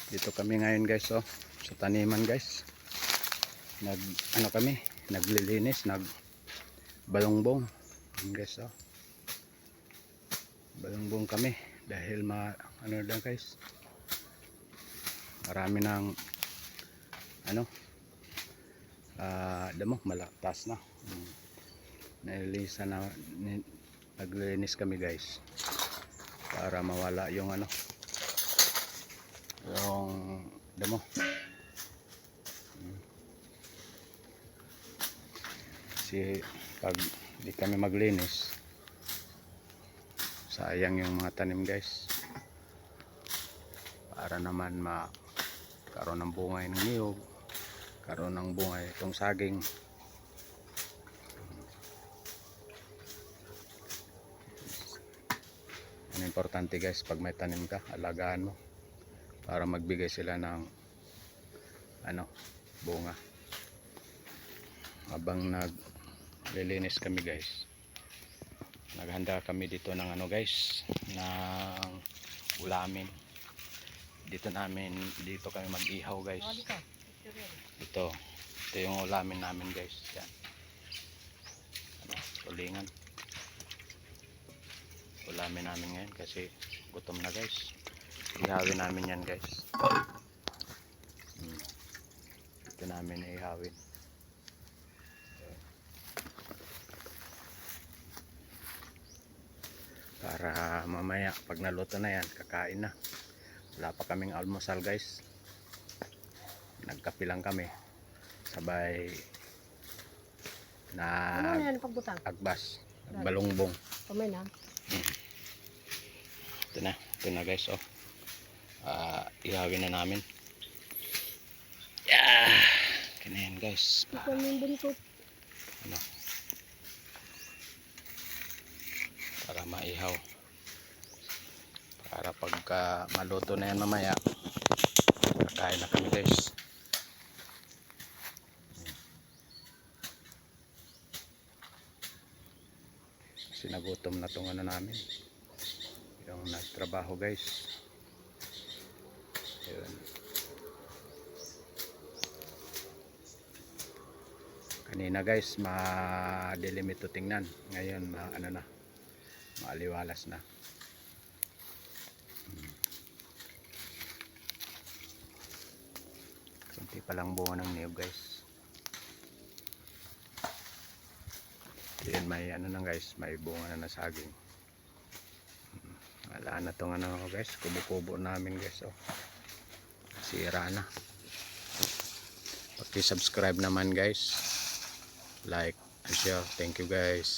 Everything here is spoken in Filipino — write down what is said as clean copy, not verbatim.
Dito kami ngayon guys, oh, sa taniman guys. Kami, naglilinis, balongbong. Guys, oh. Balongbong kami dahil lang guys. Marami ng damo malakas na. Naglilinis kami guys para mawala yung yung damo. Kasi pag di kami maglinis, sayang yung mga tanim guys. Para naman karoon ng bunga ng niyog, karoon ng bunga itong saging. Ang importante guys, pag may tanim ka, alagaan mo para magbigay sila ng bunga. Habang naglilinis kami guys, naghanda kami dito ng guys, ng ulamin. Dito kami mag-ihaw guys. Ito yung ulamin namin guys. Yan. Tulingan. Ulamin namin ngayon kasi gutom na guys. Ihawin namin yan guys. Ito namin ihawin. Para mamaya pag naluto na yan, kakain na. Wala pa kaming almusal guys. Nagkape lang kami. Sabay agbas, balongbong. Kamay na. Ito na guys, oh. Ihawin na namin. Yeah! Kaya yan guys. Para maihaw. Para pagka maluto na yan mamaya, kakain na kami guys. Kasi nagutom na itong namin. Yung nagtrabaho guys. Ayun. Kanina guys, madilim ito tingnan. Ngayon, maaliwalas na. Kunti pa lang bunga ng niyog guys. Yan, may guys, may bunga na saging. Wala na itong guys, kubo-kubo namin guys, oh. Sira na. Paki-subscribe naman guys. Like and share. Thank you guys.